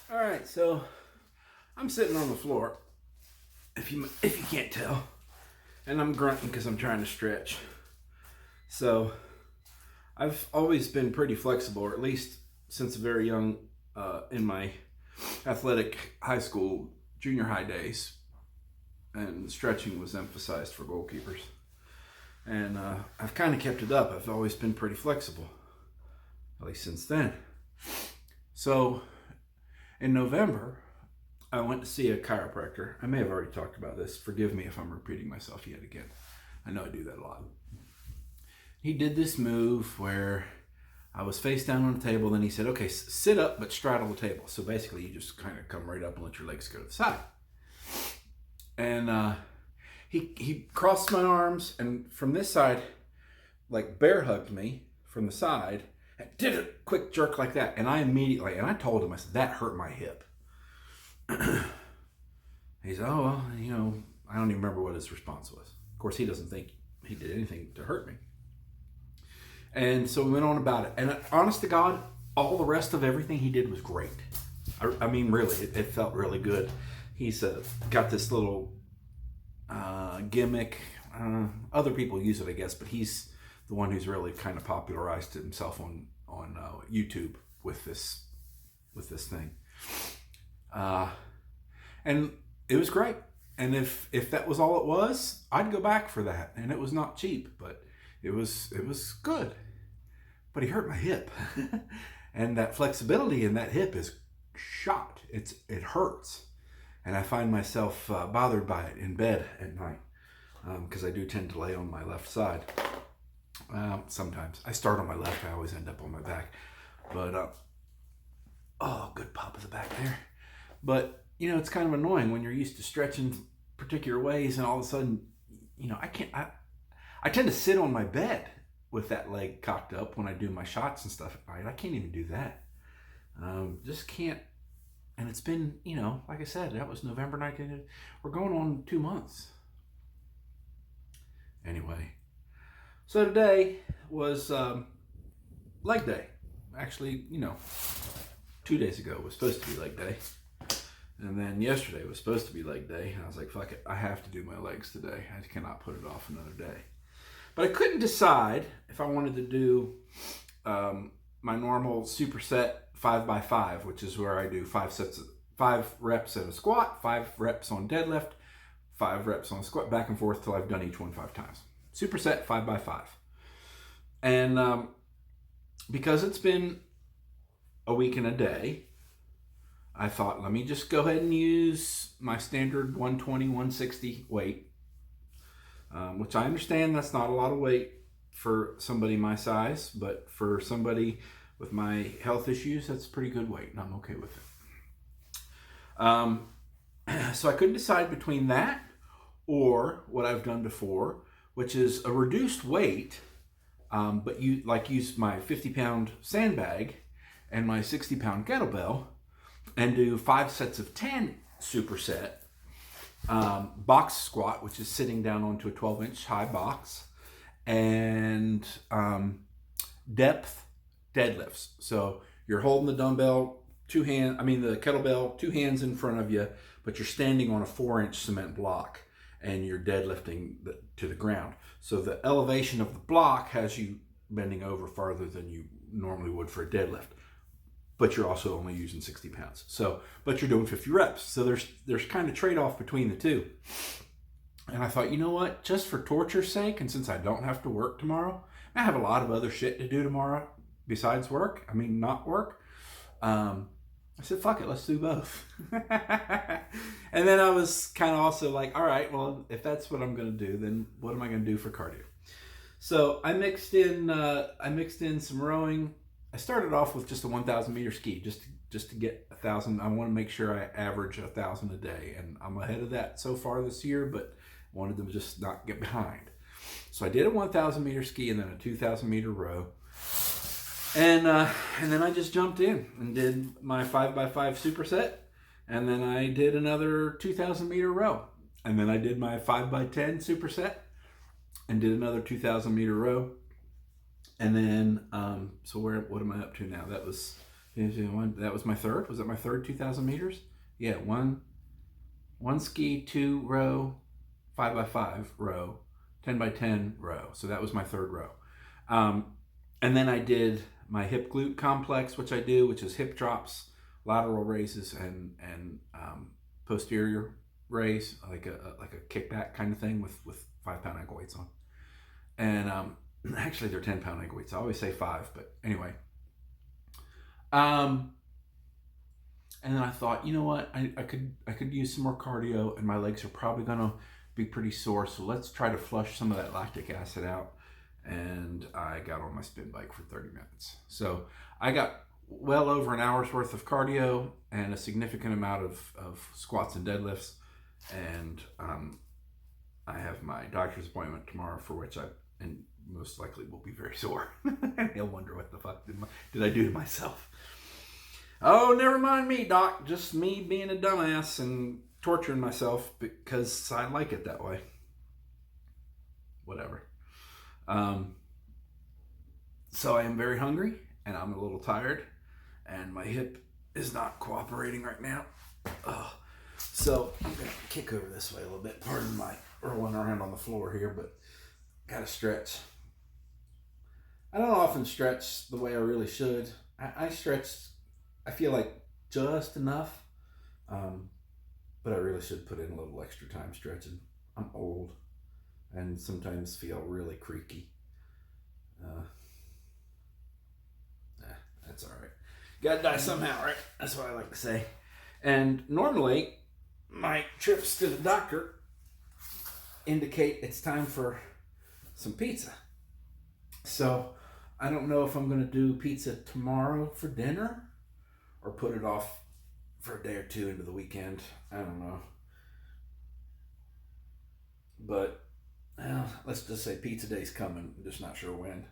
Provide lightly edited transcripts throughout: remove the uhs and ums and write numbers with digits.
All right, so I'm sitting on the floor, if you can't tell, and I'm grunting because I'm trying to stretch. So I've always been pretty flexible, or at least since very young, in my athletic high school, junior high days, and stretching was emphasized for goalkeepers. And I've kind of kept it up. I've always been pretty flexible, at least since then. So in November, I went to see a chiropractor. I may have already talked about this. Forgive me if I'm repeating myself yet again. I know I do that a lot. He did this move where I was face down on the table. Then he said, okay, sit up, but straddle the table. So basically, you just kind of come right up and let your legs go to the side. And he crossed my arms, and from this side, like bear hugged me from the side, and did a quick jerk like that. And I told him, I said, that hurt my hip. He said, oh, well, I don't even remember what his response was. Of course, he doesn't think he did anything to hurt me. And so we went on about it. And honest to God, all the rest of everything he did was great. I mean, really, it felt really good. He's got this little gimmick. Other people use it, I guess, but he's the one who's really kind of popularized himself on YouTube with this thing. And it was great. And if that was all it was, I'd go back for that. And it was not cheap, but it was good. But he hurt my hip. And that flexibility in that hip is shot. It hurts. And I find myself bothered by it in bed at night. Because I do tend to lay on my left side. Sometimes. I start on my left. I always end up on my back. But, good pop of the back there. But, it's kind of annoying when you're used to stretching particular ways and all of a sudden, I tend to sit on my bed with that leg cocked up when I do my shots and stuff at night. I can't even do that. Just can't. And it's been, like I said, that was November 19th. We're going on 2 months. Anyway, so today was leg day. Actually, 2 days ago was supposed to be leg day. And then yesterday was supposed to be leg day. And I was like, fuck it, I have to do my legs today. I cannot put it off another day. But I couldn't decide if I wanted to do my normal superset 5x5, which is where I do 5 reps at a squat, 5 reps on deadlift, 5 reps on a squat, back and forth till I've done each one 5 times. Superset 5x5. And because it's been a week and a day, I thought, let me just go ahead and use my standard 120, 160 weight, which I understand that's not a lot of weight for somebody my size, but for somebody with my health issues, that's pretty good weight, and I'm okay with it. So I couldn't decide between that or what I've done before, which is a reduced weight, but use my 50-pound sandbag and my 60-pound kettlebell, and do 5 sets of 10 superset box squat, which is sitting down onto a 12-inch high box, and depth deadlifts. So you're holding the dumbbell, the kettlebell, 2 hands in front of you, but you're standing on a 4-inch cement block, and you're deadlifting to the ground. So the elevation of the block has you bending over farther than you normally would for a deadlift. But you're also only using 60 pounds. But you're doing 50 reps. So there's kind of trade-off between the two. And I thought, you know what? Just for torture's sake, and since I don't have to work tomorrow, I have a lot of other shit to do tomorrow besides work. Not work. I said, fuck it, let's do both. And then I was kind of also like, all right, well, if that's what I'm going to do, then what am I going to do for cardio? So I mixed in some rowing. I started off with just a 1,000 meter ski, just to get 1,000. I want to make sure I average 1,000 a day, and I'm ahead of that so far this year, but wanted to just not get behind. So I did a 1,000 meter ski and then a 2,000 meter row, and then I just jumped in and did my 5x5 superset, and then I did another 2,000 meter row, and then I did my 5x10 superset, and did another 2,000 meter row. And then, what am I up to now? That was That was my third. Was it my third 2,000 meters? Yeah, one ski, 2 row, 5x5 row, 10x10 row. So that was my third row. And then I did my hip glute complex, which I do, which is hip drops, lateral raises, and posterior raise, like a kickback kind of thing with 5-pound ankle weights on. And actually they're 10-pound ankle weights. I always say 5, but anyway. And then I thought, you know what, I could use some more cardio, and my legs are probably gonna be pretty sore. So let's try to flush some of that lactic acid out. And I got on my spin bike for 30 minutes. So I got well over an hour's worth of cardio and a significant amount of squats and deadlifts. And I have my doctor's appointment tomorrow, for which and most likely will be very sore. He'll wonder what the fuck did I do to myself. Oh, never mind me, doc. Just me being a dumbass and torturing myself because I like it that way. Whatever. So I am very hungry, and I'm a little tired, and my hip is not cooperating right now. So I'm gonna kick over this way a little bit. Pardon my rolling around on the floor here, but gotta stretch. I don't often stretch the way I really should. I stretch, I feel like, just enough, but I really should put in a little extra time stretching. I'm old and sometimes feel really creaky. That's all right. Gotta die somehow, right? That's what I like to say. And normally, my trips to the doctor indicate it's time for some pizza. So I don't know if I'm going to do pizza tomorrow for dinner or put it off for a day or two into the weekend. I don't know. But let's just say pizza day's coming. I'm just not sure when.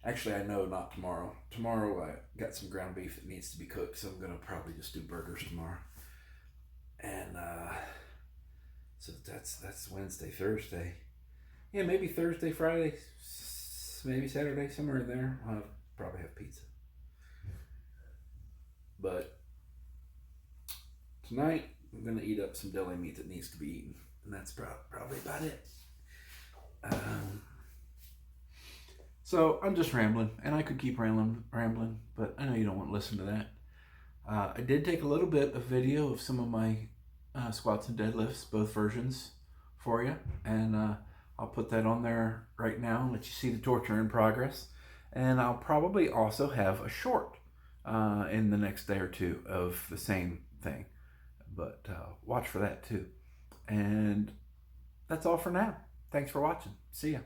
Actually, I know not tomorrow. Tomorrow I got some ground beef that needs to be cooked, so I'm going to probably just do burgers tomorrow. And so that's Wednesday, Thursday. Yeah, maybe Thursday, Friday, maybe Saturday, somewhere in there. I'll probably have pizza. But tonight I'm going to eat up some deli meat that needs to be eaten. And that's probably about it. So I'm just rambling, and I could keep rambling, but I know you don't want to listen to that. I did take a little bit of video of some of my squats and deadlifts, both versions, for you, and I'll put that on there right now and let you see the torture in progress. And I'll probably also have a short in the next day or two of the same thing, but watch for that too. And that's all for now. Thanks for watching. See ya.